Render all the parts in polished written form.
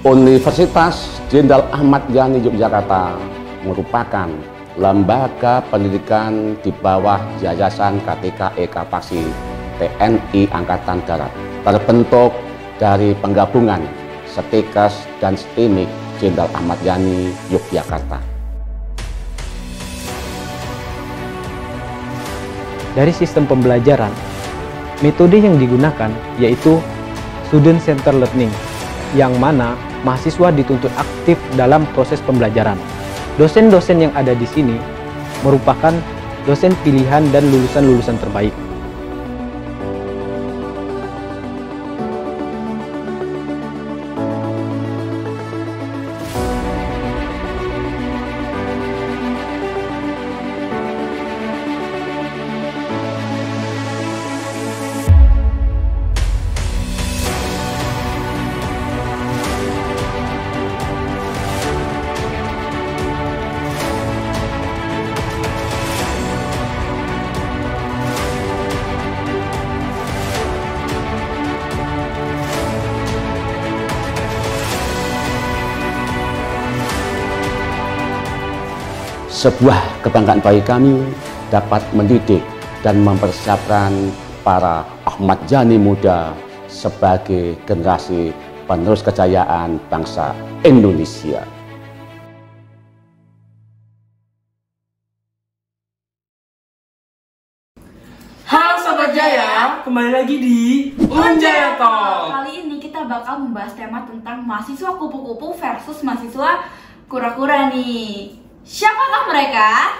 Universitas Jenderal Ahmad Yani Yogyakarta merupakan lembaga pendidikan di bawah Yayasan KTK Paksi TNI Angkatan Darat, terbentuk dari penggabungan Setikes dan Stimik Jenderal Ahmad Yani Yogyakarta. Dari sistem pembelajaran, metode yang digunakan yaitu Student Center Learning, yang mana mahasiswa dituntut aktif dalam proses pembelajaran. Dosen-dosen yang ada di sini merupakan dosen pilihan dan lulusan-lulusan terbaik. Sebuah kebanggaan bagi kami dapat mendidik dan mempersiapkan para Ahmad Yani muda sebagai generasi penerus kejayaan bangsa Indonesia. Halo Sobat Jaya, kembali lagi di Unjaya Talk. Kali ini kita bakal membahas tema tentang mahasiswa kupu-kupu versus mahasiswa kura-kura nih. Siapakah mereka?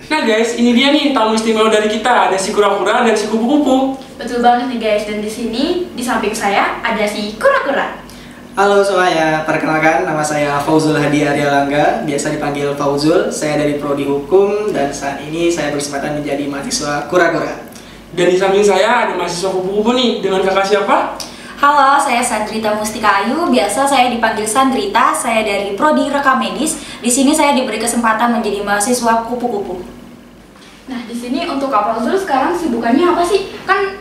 Nah guys, ini dia nih tamu istimewa dari kita. Ada si kura-kura dan si kupu-kupu. Betul banget nih guys, dan di sini di samping saya ada si kura-kura. Halo semuanya, perkenalkan nama saya Fauzul Hadi Aryalangga, biasa dipanggil Fauzul. Saya dari Prodi Hukum dan saat ini saya berkesempatan menjadi mahasiswa kura-kura. Dan di samping saya ada mahasiswa kupu-kupu nih. Dengan kakak siapa? Halo, saya Sandrita Mustika Ayu. Biasa saya dipanggil Sandrita. Saya dari Prodi Rekam Medis. Di sini saya diberi kesempatan menjadi mahasiswa kupu-kupu. Nah, di sini untuk Kak Fauzul sekarang sibukannya apa sih? Kan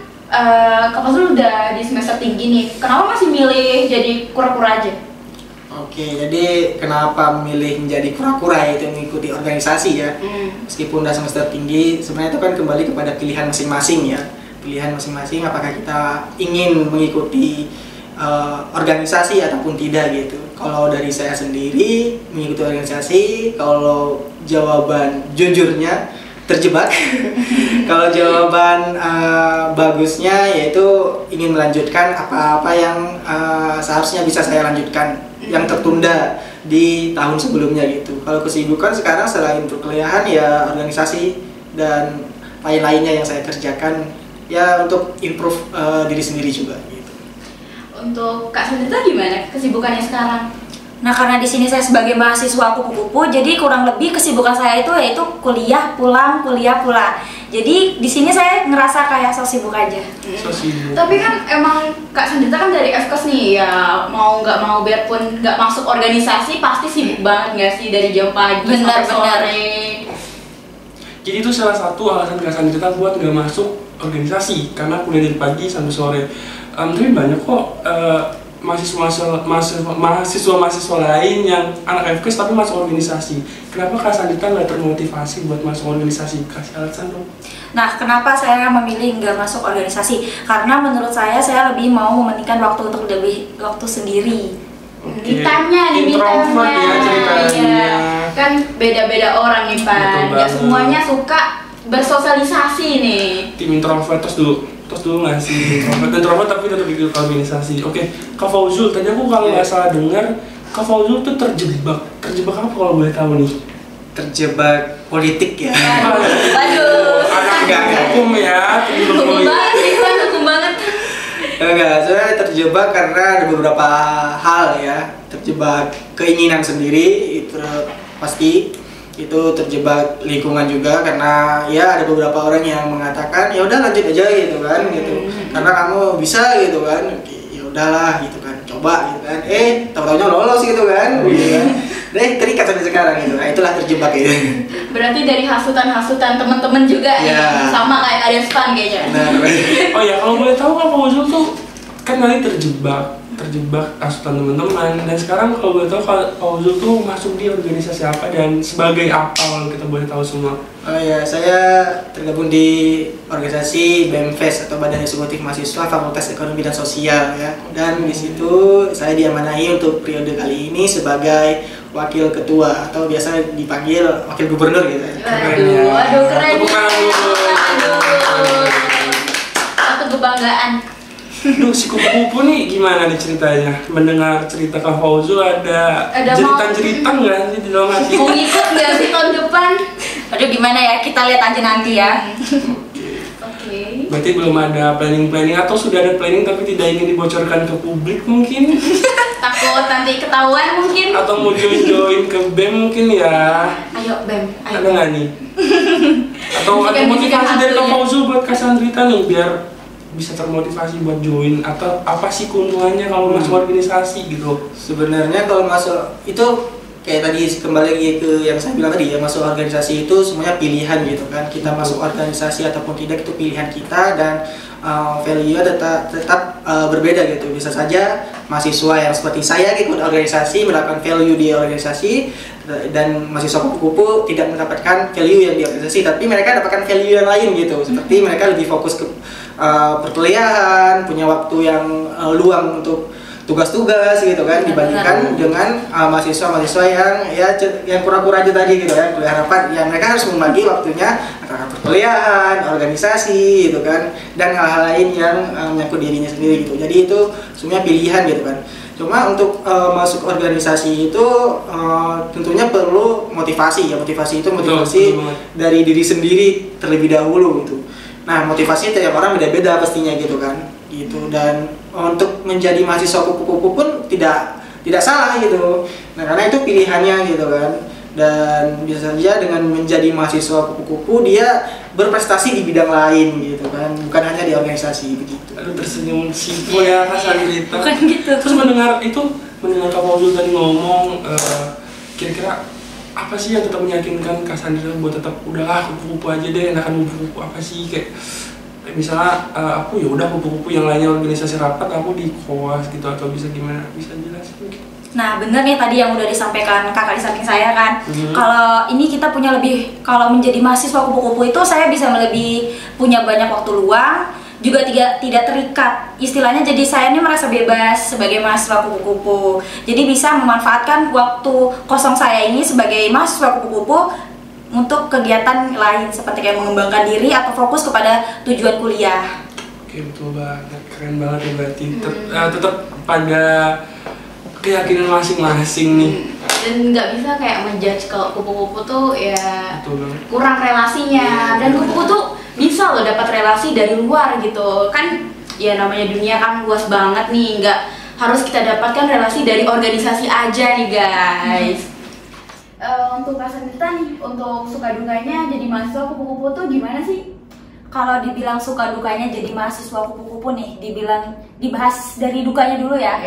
Kak Fauzul udah di semester tinggi nih. Kenapa masih milih jadi kura-kura aja? Oke, jadi kenapa memilih menjadi kura-kura itu mengikuti organisasi ya? Meskipun udah semester tinggi, sebenarnya itu kan kembali kepada pilihan masing-masing ya. Pilihan masing-masing apakah kita ingin mengikuti organisasi ataupun tidak gitu. Kalau dari saya sendiri mengikuti organisasi, kalau jawaban jujurnya terjebak. Kalau jawaban bagusnya yaitu ingin melanjutkan apa-apa yang seharusnya bisa saya lanjutkan yang tertunda di tahun sebelumnya gitu. Kalau kesibukan sekarang selain perkuliahan ya organisasi dan lain-lainnya yang saya kerjakan ya untuk improve diri sendiri juga gitu. Untuk Kak Sandrita gimana kesibukannya sekarang? Nah, karena di sini saya sebagai mahasiswa kupu-kupu, jadi kurang lebih kesibukan saya itu yaitu kuliah pulang, kuliah pulang. Jadi di sini saya ngerasa kayak so sibuk aja. So sibuk. Tapi kan emang Kak Sandrita kan dari FKS nih ya, mau nggak mau biarpun nggak masuk organisasi pasti sibuk banget nggak sih dari jam pagi sampai sore. Jadi itu salah satu alasan Kak Sandrita buat nggak masuk organisasi, karena kuliah dari pagi sampai sore. Tapi banyak kok mahasiswa lain yang anak FKS tapi masuk organisasi. Kenapa Kak Sandrita nggak termotivasi buat masuk organisasi? Kasih alasan dong. Nah, kenapa saya memilih nggak masuk organisasi? Karena menurut saya lebih mau mementingkan waktu untuk lebih waktu sendiri. Ditanya nih, introvert ya ceritanya. Iya. Kan beda-beda orang nih Pan. Nggak semuanya suka bersosialisasi nih. Tim introvert terus dulu nggak sih introvert tapi tetap ikut organisasi. Oke, Kak Fauzul, tadi aku kalau nggak salah dengar Kak Fauzul tuh terjebak apa kalau boleh tahu nih? Terjebak politik ya. Waduh, anak hukum ya, hukum banget. Enggak, saya terjebak karena ada beberapa hal ya. Terjebak keinginan sendiri itu pasti, itu terjebak lingkungan juga karena ya ada beberapa orang yang mengatakan ya udah lanjut aja gitu kan gitu. Karena kamu bisa gitu kan. Ya udahlah gitu kan. Coba gitu kan. Tahu-taunya lolos gitu kan. Terikat sampai sekarang gitu. Nah, itulah terjebak gitu. Berarti dari hasutan teman-teman juga ya. Sama kayak Aden Span kayaknya. Nah, oh ya, kalau boleh tahu Kak Fauzul tuh kan nanti terjebak terjebak asuhan teman-teman. Dan sekarang kalau boleh tahu Kak Fauzul tuh masuk di organisasi apa dan sebagai apa kalau kita boleh tahu semua? Oh ya, saya tergabung di organisasi BEMFES atau Badan Eksekutif Mahasiswa Fakultas Ekonomi dan Sosial ya. Dan di situ saya diamanahi untuk periode kali ini sebagai wakil ketua atau biasa dipanggil wakil gubernur gitu ya. Waduh, keren. Satu kebanggaan. Duh, si kupu-kupu nih gimana nih ceritanya? Mendengar cerita Kak Fauzul ada jeritan-jeritan nggak sih di dalam hati? Mau ngikut nggak sih tahun depan? Aduh, gimana ya, kita lihat aja nanti ya. Oke. Berarti belum ada planning atau sudah ada planning tapi tidak ingin dibocorkan ke publik mungkin? Takut nanti ketahuan mungkin. Atau mau join ke BEM mungkin ya? Ayo BEM, ayo. Ada nggak nih? Atau ada motivasi dari Kak Fauzul buat Kak Sandrita nih biar bisa termotivasi buat join, atau apa sih keuntungannya kalau masuk organisasi gitu? Sebenarnya kalau masuk itu kayak tadi kembali lagi ke yang saya bilang tadi ya, masuk organisasi itu semuanya pilihan gitu kan. Kita masuk organisasi ataupun tidak itu pilihan kita, dan value-nya tetap berbeda gitu. Bisa saja mahasiswa yang seperti saya ikut organisasi mendapatkan value di organisasi, dan mahasiswa kupu-kupu tidak mendapatkan value yang di organisasi, tapi mereka dapatkan value yang lain gitu. Seperti mereka lebih fokus ke perkuliahan, punya waktu yang luang untuk tugas-tugas gitu kan, dibandingkan dengan mahasiswa-mahasiswa yang kura-kura aja tadi gitu kan, kuliah rapat, ya mereka harus membagi waktunya antara perkuliahan, organisasi gitu kan, dan hal-hal lain yang menyangkut dirinya sendiri gitu. Jadi itu semuanya pilihan gitu kan. Cuma untuk masuk organisasi itu tentunya perlu motivasi ya. Motivasi itu motivasi dari diri sendiri terlebih dahulu gitu. Nah, motivasi tiap orang beda-beda pastinya gitu kan. Gitu, dan untuk menjadi mahasiswa kupu-kupu pun tidak salah gitu. Nah, karena itu pilihannya gitu kan. Dan bisa saja dengan menjadi mahasiswa kupu-kupu dia berprestasi di bidang lain gitu kan, bukan hanya di organisasi begitu. Aduh, tersenyum sih ya Kak Sandrita. Bukan gitu. Terus mendengar Kak Fauzul tadi ngomong, kira-kira apa sih yang tetap meyakinkan Kak Sandrita buat tetap udahlah kupu-kupu aja deh, enakan kupu-kupu apa sih, kayak misalnya aku ya udah kupu-kupu yang lainnya organisasi rapat, aku di koas gitu, atau bisa gimana, bisa jelasin mungkin? Nah, bener nih tadi yang udah disampaikan kakak di samping saya kan. Kalau ini kita punya kalau menjadi mahasiswa kupu-kupu itu saya bisa lebih punya banyak waktu luang, juga tidak terikat. Istilahnya jadi saya ini merasa bebas sebagai mahasiswa kupu-kupu. Jadi bisa memanfaatkan waktu kosong saya ini sebagai mahasiswa kupu-kupu untuk kegiatan lain seperti kayak mengembangkan diri atau fokus kepada tujuan kuliah. Oke, betul banget, keren banget ya berarti. Tetap pada keyakinan masing-masing nih. Dan nggak bisa kayak menjudge kalau kupu-kupu tuh ya kurang relasinya. Dan kupu-kupu tuh bisa loh dapat relasi dari luar gitu kan. Ya namanya dunia kan luas banget nih, nggak harus kita dapatkan relasi dari organisasi aja nih guys. Untuk Kak Sandrita nih, untuk suka dukanya jadi mahasiswa kupu-kupu tuh gimana sih? Kalau dibilang suka dukanya jadi mahasiswa kupu-kupu nih, dibahas dari dukanya dulu ya.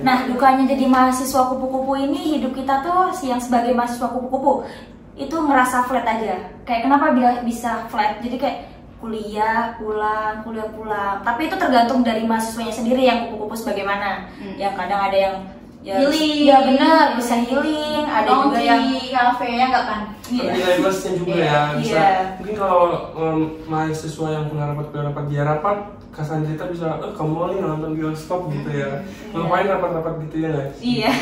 Nah, dukanya jadi mahasiswa kupu-kupu ini, hidup kita tuh yang sebagai mahasiswa kupu-kupu itu ngerasa flat aja. Kayak kenapa bisa flat? Jadi kayak kuliah pulang. Tapi itu tergantung dari mahasiswanya sendiri yang kupu-kupu sebagaimana. Yang kadang ada yang healing, ya benar, bisa healing, ada juga yang kafe ya nggak kan? Iya, plusnya juga ya. Bisa, mungkin kalau mahasiswa yang punya rapat dia rapat, Kak Sandrita bisa, kamu nih nonton bioskop gitu ya. Ngapain rapat-rapat gitu ya guys? Iya.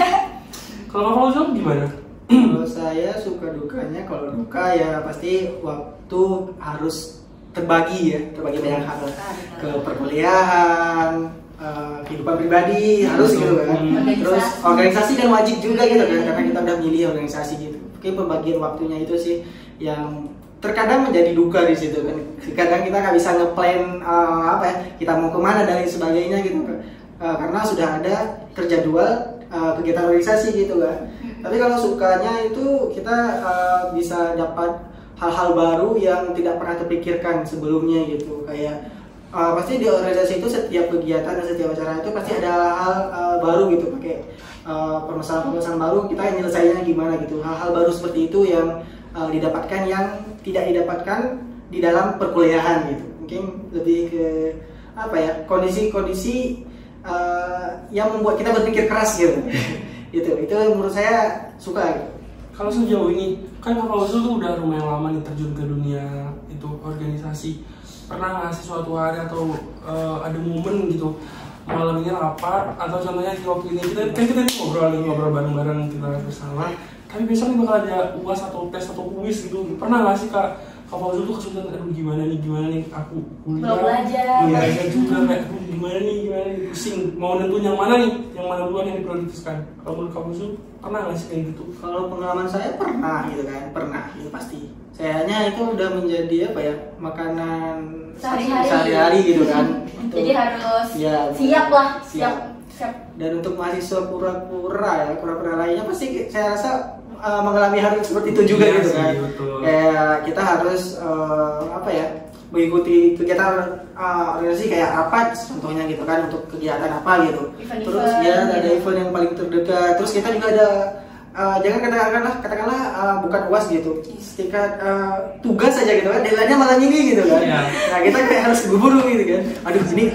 Kalau Kak Fauzul gimana? Kalau saya suka dukanya, kalau duka ya pasti waktu harus terbagi banyak hal, ke perkuliahan, kehidupan pribadi harus gitu kan, terus organisasi kan wajib juga gitu kan, karena kita udah milih organisasi gitu. Mungkin pembagian waktunya itu sih yang terkadang menjadi duka di situ kan. Kadang kita nggak bisa ngeplan kita mau kemana dan lain sebagainya gitu kan, karena sudah ada terjadwal kegiatan organisasi gitu kan. Tapi kalau sukanya itu kita bisa dapat hal-hal baru yang tidak pernah terpikirkan sebelumnya gitu, kayak pasti di organisasi itu setiap kegiatan dan setiap acara itu pasti ada hal baru gitu, pakai permasalahan baru, kita nyelesainnya gimana gitu. Hal-hal baru seperti itu yang didapatkan yang tidak didapatkan di dalam perkuliahan gitu. Mungkin lebih ke kondisi-kondisi yang membuat kita berpikir keras gitu. itu menurut saya suka gitu. Kalau sejauh ini kan Kak Fauzul tuh udah lumayan lama nih terjun ke dunia itu organisasi. Pernah nggak sih suatu hari atau ada momen gitu malam ini rapat atau contohnya di waktu ini kita ngobrol bareng-bareng kita bersama, tapi besok nih bakal ada UAS atau tes atau kuis gitu. Pernah nggak sih Kak Fauzul tuh kesulitan, aduh gimana nih aku kuliah belajar juga kayak gimana nih pusing mau nentuin yang mana duluan yang diprioritaskan. Kalau menurut Kak Fauzul pernah nggak sih kayak gitu? Kalau pengalaman saya pernah gitu pasti. Sayangnya itu udah menjadi makanan sehari-hari gitu kan. Jadi harus siap. Dan untuk mahasiswa pura-pura lainnya pasti saya rasa mengalami hal seperti itu juga gitu kan. Kayak kita harus mengikuti kegiatan organisasi kayak apa contohnya gitu kan, untuk kegiatan apa gitu. Terus ada event yang paling terdekat. Terus kita juga ada jangan katakanlah bukan UAS gitu, setingkat tugas aja gitu kan, deadline-nya malam ini gitu kan. Nah kita kayak harus buru-buru gitu kan, aduh ini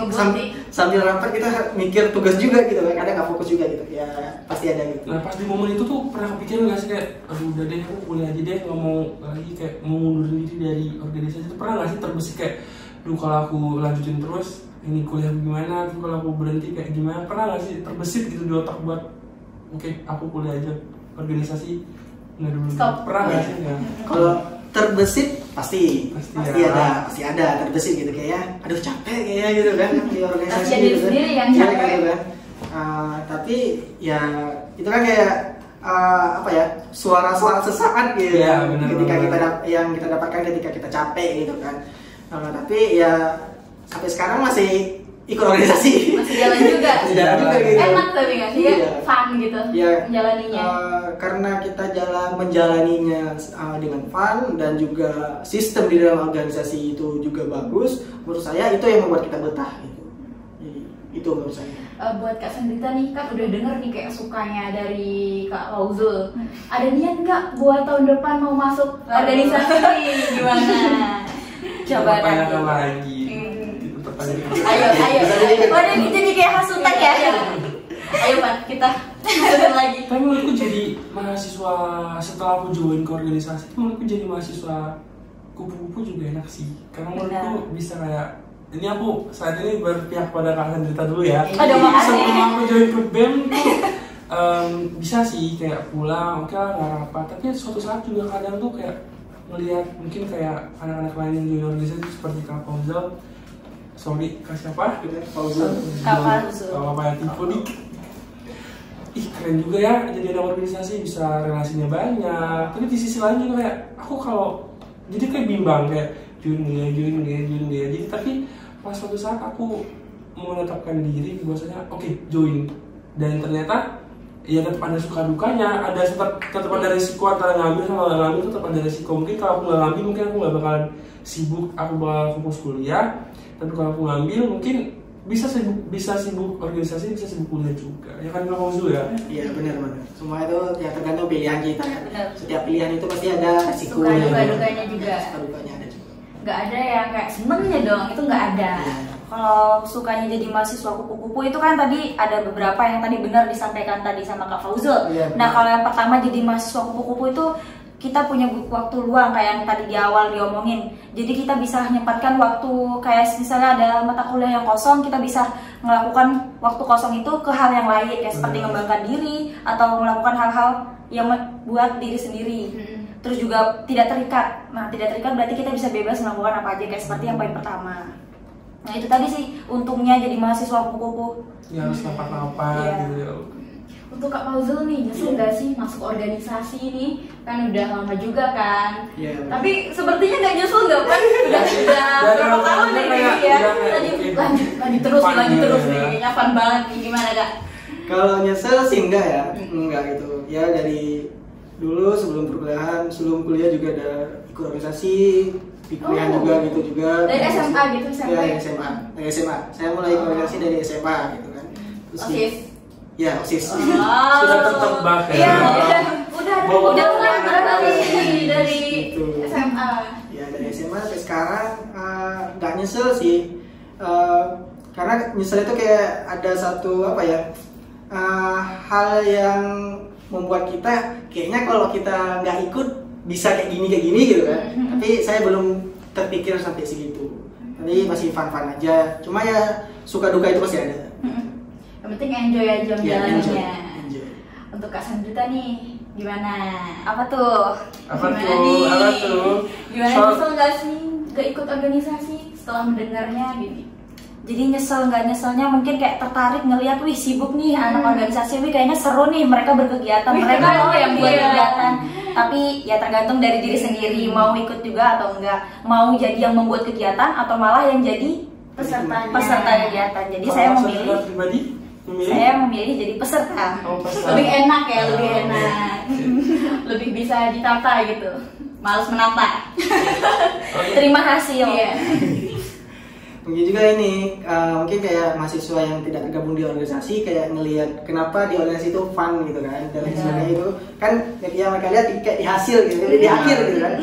sambil rapat kita mikir tugas juga gitu kan, kadang nggak fokus juga gitu ya, pasti ada gitu. Nah pas di momen itu tuh pernah kepikiran nggak sih kayak aduh udah deh aku kuliah aja deh, nggak mau lagi kayak mau mundurin diri dari organisasi itu. Pernah nggak sih terbesit kayak duh kalau aku lanjutin terus ini kuliah gimana, kalau aku berhenti kayak gimana? Pernah nggak sih terbesit gitu di otak buat oke, aku kuliah aja organisasi nggak dulu? Pernah nggak sih? Kalau terbesit pasti ada terbesit gitu kayak aduh capek kayak gitu kan di organisasi gitu kan. Sendiri yang capek gitu kan. Tapi ya itu kan kayak suara-suara sesaat gitu ya, ketika kita dapatkan ketika kita capek gitu kan. Tapi ya sampai sekarang masih ikut organisasi, masih jalan juga gitu. Enak tapi nggak sih fun gitu menjalaninya. Karena kita menjalaninya dengan fun dan juga sistem di dalam organisasi itu juga bagus. Menurut saya itu yang membuat kita betah gitu. Itu menurut saya. Buat Kak Sandrita nih, kan udah denger nih kayak sukanya dari Kak Fauzul. Ada niat nggak buat tahun depan mau masuk organisasi? Gimana? Coba tanyakan lagi. Ayo. Waduh, ini jadi kayak hasutan ya. Ayo Pak, kita hasutan lagi. Tapi menurutku jadi mahasiswa setelah aku join ke organisasi, menurutku jadi mahasiswa kupu-kupu juga enak sih. Karena menurutku bisa kayak ini aku saat ini berpihak pada Kak Sandrita dulu ya. Sebelum aku join ke BEM tuh bisa sih kayak pulang, oke nggak apa. Tapi suatu saat juga kadang tuh kayak melihat mungkin kayak anak-anak lain yang join organisasi seperti Kak Fauzul. Sorry, Kak siapa? Fauzul. Kalau apa yang tipu nih? Ih keren juga ya jadi anak organisasi, bisa relasinya banyak. Tapi di sisi lain juga kayak aku kalau jadi kayak bimbang kayak join dia. Jadi tapi pas suatu saat aku menetapkan diri bahwasanya oke, join, dan ternyata ya tetap ada suka dukanya, ada tetap ada risiko antara ngambil sama nggak ngambil, tetap ada risiko. Mungkin kalau aku nggak ngambil mungkin aku nggak bakalan sibuk, aku bakal fokus kuliah. Tapi kalau aku ngambil mungkin bisa sibuk organisasi, bisa sibuk kuliah juga. Ya kan Kak Fauzul ya? Iya benar. Semua itu ya tergantung pilihan kita. Setiap pilihan itu pasti ada risiko. Dukanya juga. Dukanya ada juga. Nggak ada yang kayak senengnya dong, itu nggak ada. Kalau sukanya jadi mahasiswa kupu-kupu itu kan tadi ada beberapa yang tadi benar disampaikan tadi sama Kak Fauzul. Nah kalau yang pertama jadi mahasiswa kupu-kupu itu kita punya waktu luang kayak yang tadi di awal diomongin. Jadi kita bisa menyempatkan waktu kayak misalnya ada mata kuliah yang kosong, kita bisa melakukan waktu kosong itu ke hal yang lain kayak seperti mengembangkan diri atau melakukan hal-hal yang buat diri sendiri. Terus juga tidak terikat. Nah tidak terikat berarti kita bisa bebas melakukan apa aja kayak seperti yang poin pertama. Nah itu tadi sih untungnya jadi mahasiswa kupu-kupu. Ya harus apa-apa gitu ya. Untuk Kak Fauzul nih, nyesel nggak sih masuk organisasi ini? Kan udah lama juga kan. Tapi sepertinya nggak nyesel nggak kan? Udah berapa tahun nih ya? Lanjut terus nih. Kayaknya fun banget nih, gimana Kak? Kalau nyesel sih enggak ya, enggak gitu. Ya dari dulu sebelum kuliah juga ada ikut organisasi, di kuliah juga gitu juga. Dari SMA gitu, dari SMA. Saya mulai ikut organisasi dari SMA gitu kan. Terus ya OSIS. Sudah tertebak ya. Udah mulai dari SMA. Ya dari SMA sampai sekarang nggak nyesel sih. Karena nyesel itu kayak ada satu apa ya, hal yang membuat kita kayaknya kalau kita nggak ikut bisa kayak gini gitu kan. Tapi saya belum terpikir sampai segitu. Tadi masih fun-fun aja. Cuma ya suka duka itu pasti ada. Yang penting enjoy aja menjalannya. Enjoy. Untuk Kak Sandrita nih, gimana? Apa tuh? Apa Gimana tuh? nih? Apa tuh? Gimana, So- nyesel nggak sih gak ikut organisasi setelah mendengarnya gini? Jadi nyesel nggak nyeselnya mungkin kayak tertarik ngelihat, wih sibuk nih anak organisasi, wih kayaknya seru nih mereka berkegiatan, mereka mau yang buat kegiatan. Tapi ya tergantung dari diri sendiri, mau ikut juga atau enggak, mau jadi yang membuat kegiatan atau malah yang jadi peserta kegiatan. Jadi saya Kalau memilih, Sandrita pribadi memilih. saya memilih jadi peserta. Oh, peserta. Lebih enak ya, lebih enak. Lebih bisa ditata gitu. Males menata. Terima hasil. Mungkin juga ini mungkin kayak mahasiswa yang tidak tergabung di organisasi kayak ngelihat kenapa di organisasi itu fun gitu kan, dan lain sebagainya itu kan yang mereka lihat kayak di hasil gitu, di akhir gitu kan,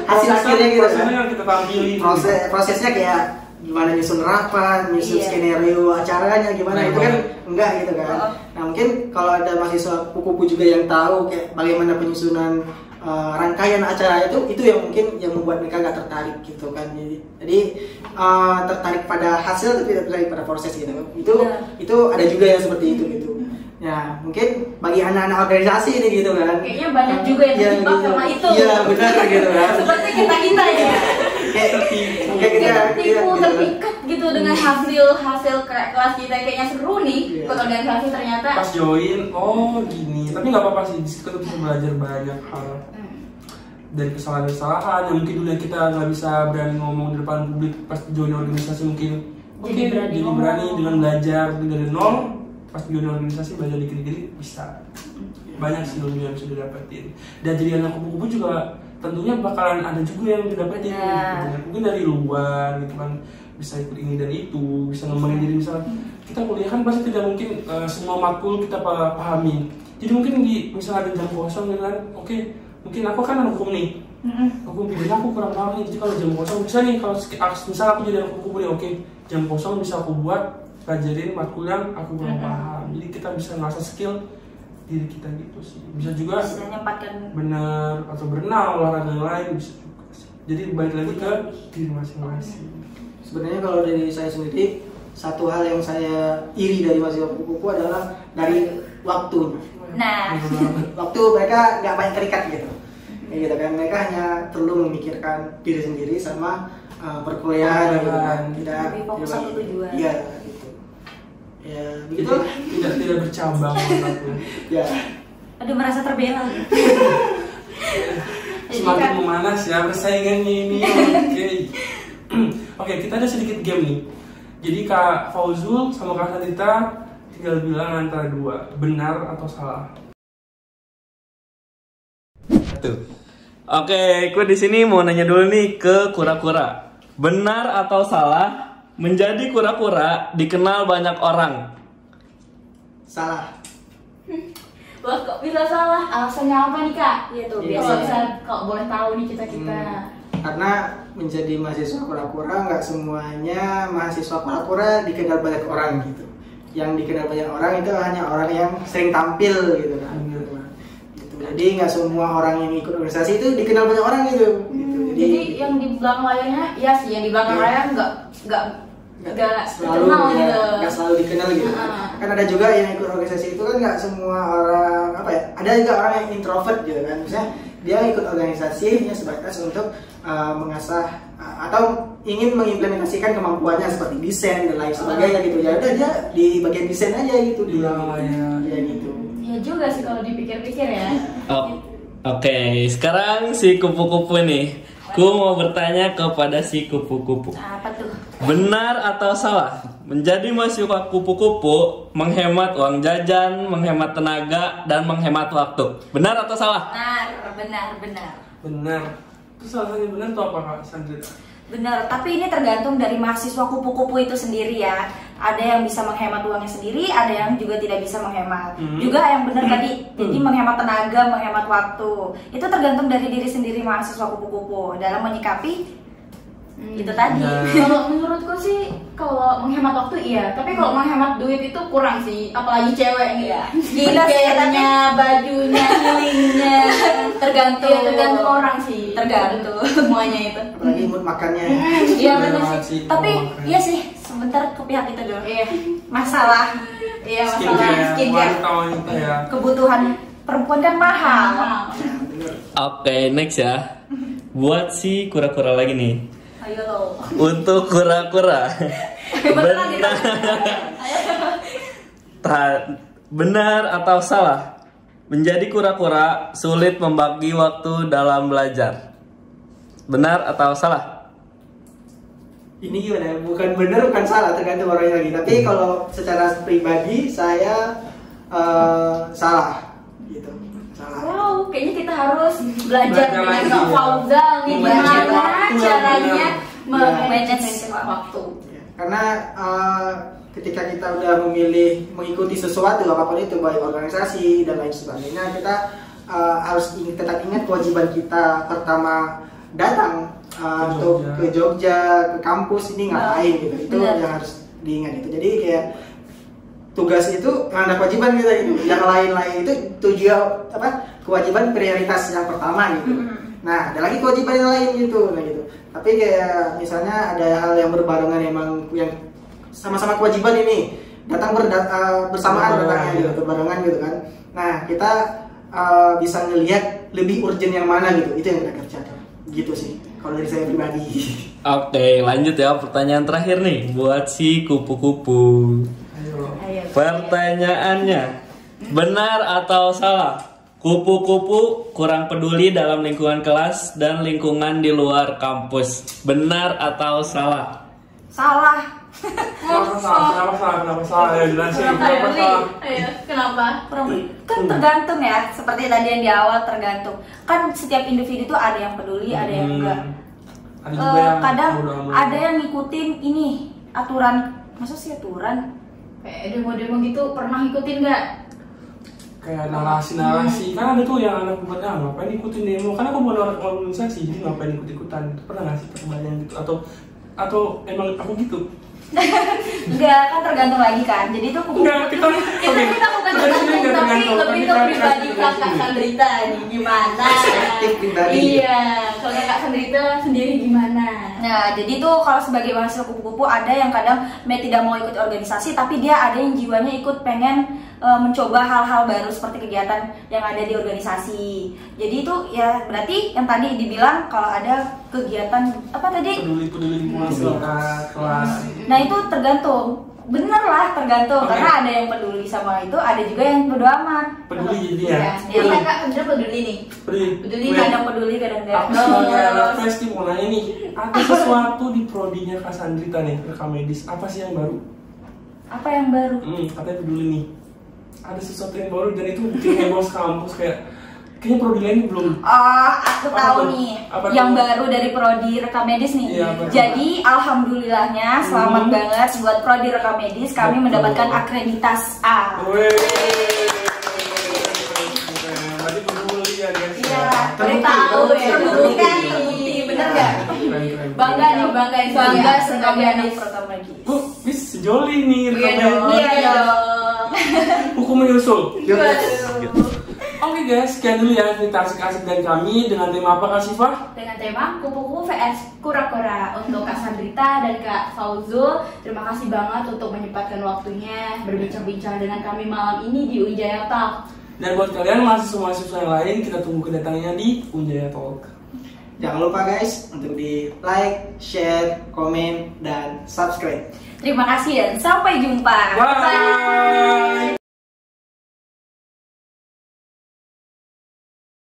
hasil akhirnya gitu kan. Prosesnya yang kita tampilin. Prosesnya kayak gimana nyusun rapat, nyusun skenario acaranya gimana, itu kan enggak gitu kan. Nah mungkin kalau ada mahasiswa kupu-kupu juga yang tahu kayak bagaimana penyusunan rangkaian acara itu yang mungkin yang membuat mereka nggak tertarik gitu kan. Jadi tertarik pada hasil tapi tidak tertarik pada proses gitu. Itu ada juga yang seperti itu gitu. Ya mungkin bagi anak-anak organisasi ini gitu kan. Kayaknya banyak juga yang terjebak sama itu. Iya benar gitu kan. Seperti kita ya. Kayak Tertipu, terpikat gitu dengan hasil kelas kita, kayaknya seru nih ikut organisasi, ternyata Pas join, oh gini. Tapi nggak apa-apa sih, di situ kita bisa belajar banyak hal. Dari kesalahan-kesalahan yang mungkin dulu kita nggak bisa berani ngomong di depan publik, pas join organisasi mungkin Jadi berani jadi ngomong. berani dengan belajar dari nol. Pas join organisasi belajar dikit-dikit bisa. Banyak sih ilmu yang sudah dapetin. Dan jadi anak kupu-kupu juga tentunya bakalan ada juga yang didapetin. Mungkin dari luar gitu kan, bisa ikut ini dan itu, bisa ngembangin diri. Misalnya kita kuliah kan pasti tidak mungkin semua matkul kita pahami. Jadi mungkin di misalnya ada jam kosong gitu kan, oke, mungkin aku kan anak hukum nih, hukum pidana aku kurang paham nih. Jadi kalau jam kosong bisa nih, kalau misalnya aku jadi anak kupu-kupu nih, oke, jam kosong bisa aku buat pelajarin matkul yang aku kurang paham. Jadi kita bisa ngasah skill diri kita gitu sih. Bisa juga bisa menyempatkan. benar atau berenang, olahraga lain bisa juga sih. Jadi balik lagi ke diri masing-masing. Sebenarnya kalau dari saya sendiri, satu hal yang saya iri dari mahasiswa kupu-kupu adalah dari waktunya. Nah, Waktu mereka nggak banyak terikat gitu. Kayak gitu kan, mereka hanya perlu memikirkan diri sendiri sama perkuliahan gitu kan. Lebih fokus satu tujuan. Iya gitu. Ya begitu. Tidak bercabang otaknya. Ya. aduh merasa terbela. Semakin memanas ya persaingannya ini. Oke, kita ada sedikit game nih. Jadi Kak Fauzul sama Kak Sandrita tinggal bilang antara dua, benar atau salah. Tuh. Oke, gue di sini mau nanya dulu nih ke kura-kura. Benar atau salah menjadi kura-kura dikenal banyak orang? Salah. Wah kok bisa salah? Alasannya apa nih Kak? Iya tuh, Iya. kalau boleh tahu nih kita. Karena menjadi mahasiswa kura-kura nggak semuanya mahasiswa kura-kura dikenal banyak orang gitu. Yang dikenal banyak orang itu hanya orang yang sering tampil gitu kan. Gitu. Jadi nggak semua orang yang ikut organisasi itu dikenal banyak orang gitu. Jadi yang di belakang layarnya, ya sih yang di belakang layar nggak selalu terkenal ya, gitu. nggak selalu dikenal gitu. Kan ada juga yang ikut organisasi itu kan nggak semua orang apa ya. Ada juga orang yang introvert gitu kan. Misalnya dia ikut organisasinya sebatas untuk mengasah atau ingin mengimplementasikan kemampuannya seperti desain dan lain sebagainya gitu. Ya udah dia di bagian desain aja gitu dia. Ya gitu. Ya juga sih kalau dipikir-pikir ya. Oke, sekarang si kupu-kupu nih. Ku mau bertanya kepada si kupu-kupu. Apa tuh? Benar atau salah? Menjadi mahasiswa kupu-kupu menghemat uang jajan, menghemat tenaga, dan menghemat waktu. Benar atau salah? Benar. Benar. Terus alasannya benar tuh apa Kak Sandrita? Benar, tapi ini tergantung dari mahasiswa kupu-kupu itu sendiri ya. Ada yang bisa menghemat uangnya sendiri, ada yang juga tidak bisa menghemat. Juga yang benar tadi, jadi menghemat tenaga, menghemat waktu. Itu tergantung dari diri sendiri mahasiswa kupu-kupu dalam menyikapi Itu tadi. Kalau menurutku sih kalau menghemat waktu iya, tapi kalau menghemat duit itu kurang sih, apalagi cewek nih ya. Gila sih, Skincare-nya, bajunya, healingnya, tergantung orang sih. Tergantung semuanya itu. Apalagi mood makannya. Iya Bener benar banget sih. sih, Tapi makanya. iya sih, sebentar ke pihak itu dulu. Iya. Masalah Iya, masalah Skincare, skincare. wanita ya. kebutuhan perempuan kan mahal. Oke, next ya. Buat si kura-kura lagi nih. Ayo lo. Untuk kura-kura. benar, benar atau salah? Menjadi kura-kura sulit membagi waktu dalam belajar. Benar atau salah? Ini gimana? Bukan benar, bukan salah, tergantung orangnya lagi. Tapi kalau secara pribadi saya salah, gitu. Salah. Wow, kayaknya kita harus belajar dengan lagi, Kak ya. Fauzal nih Membaca gimana waktu, caranya benar. memanage waktu. Ya, karena ketika kita udah memilih mengikuti sesuatu apapun itu, baik organisasi dan lain sebagainya, kita harus tetap ingat kewajiban kita. Pertama datang untuk ke Jogja, ke kampus ini ngapain gitu, itu yang harus diingat itu. Jadi kayak tugas itu ada kewajiban kita gitu, yang lain-lain itu tujuan kewajiban prioritas yang pertama gitu. Nah, ada lagi kewajiban yang lain gitu, nah gitu. Tapi kayak misalnya ada hal yang berbarengan emang yang sama-sama kewajiban ini datang bersamaan datangnya gitu, berbarengan gitu kan. Nah, kita bisa ngelihat lebih urgent yang mana gitu, itu yang kita kerjakan. Gitu sih, kalau dari saya pribadi. Oke, lanjut ya, pertanyaan terakhir nih buat si kupu-kupu. Pertanyaannya, benar atau salah? Kupu-kupu kurang peduli dalam lingkungan kelas dan lingkungan di luar kampus. Benar atau salah? Salah. Kenapa salah? Ya jelasin. Kenapa salah? Ayo, kenapa? Kan tergantung ya, seperti tadi yang di awal tergantung. Kan setiap individu itu ada yang peduli, ada yang enggak. Ada juga yang Kadang bodo amat. ada yang ngikutin ini aturan, masa sih aturan? Kayak demo-demo gitu pernah ikutin nggak? Kayak narasi kan ada tuh yang anak buat ngapain ikutin demo, kan aku bukan orang organisasi jadi ngapain ikut-ikutan. Pernah nggak sih pertanyaan gitu atau emang aku gitu? Enggak, kan tergantung lagi kan. Jadi itu Enggak, kita Kita bukan tergantung, tapi lebih ke pribadi Kakak Sandrita nih gimana? Perspektif pribadi. Iya, kalau Kakak Sandrita sendiri gimana? Nah, jadi tuh kalau sebagai mahasiswa kupu-kupu ada yang kadang tidak mau ikut organisasi, tapi dia ada yang jiwanya ikut pengen mencoba hal-hal baru seperti kegiatan yang ada di organisasi. Jadi itu ya berarti yang tadi dibilang kalau ada kegiatan apa tadi? Peduli lingkungan sekitar kelas. Nah itu tergantung, bener lah tergantung. Oke. Karena ada yang peduli sama itu, ada juga yang bodo amat. Peduli jadi ya. Jadi Kakak Sandrita peduli nih. Peduli. Kadang peduli, kadang enggak. Aku sebagai anak FES mau nanya nih, ada sesuatu di prodinya Kak Sandrita nih, rekam medis, apa sih yang baru? Apa yang baru? Katanya peduli nih. Ada sesuatu yang baru dan itu bikin heboh kampus kayaknya prodi lain belum. Aku Apa tahu tuh? nih, Apa yang tuh? baru dari prodi rekam medis nih. Iya, betul. Jadi alhamdulillahnya selamat banget buat prodi rekam medis kami Betul. mendapatkan akreditas A. Wih. Berarti peduli ya guys. Iya, Terbukti, tahu ya, terbukti. terbukti, bener nggak? Keren. Bangga nih, bangga Bangga sebagai sebagai anak medis. rekam medis. Bu, bis sejoli nih Iya rekam dong. medis. Iya dong. Hukum menyusul. Yuk. Oke guys, sekian dulu ya cerita asik-asik dari kami dengan tema apa Kak Siva? Dengan tema kupu-kupu vs kura-kura untuk Kak Sandrita dan Kak Fauzul. Terima kasih banget untuk menyempatkan waktunya berbincang-bincang dengan kami malam ini di Unjaya Talk. Dan buat kalian mahasiswa-mahasiswa yang lain, kita tunggu kedatangannya di Unjaya Talk. Jangan lupa guys untuk di like, share, komen, dan subscribe. Terima kasih dan sampai jumpa. Bye.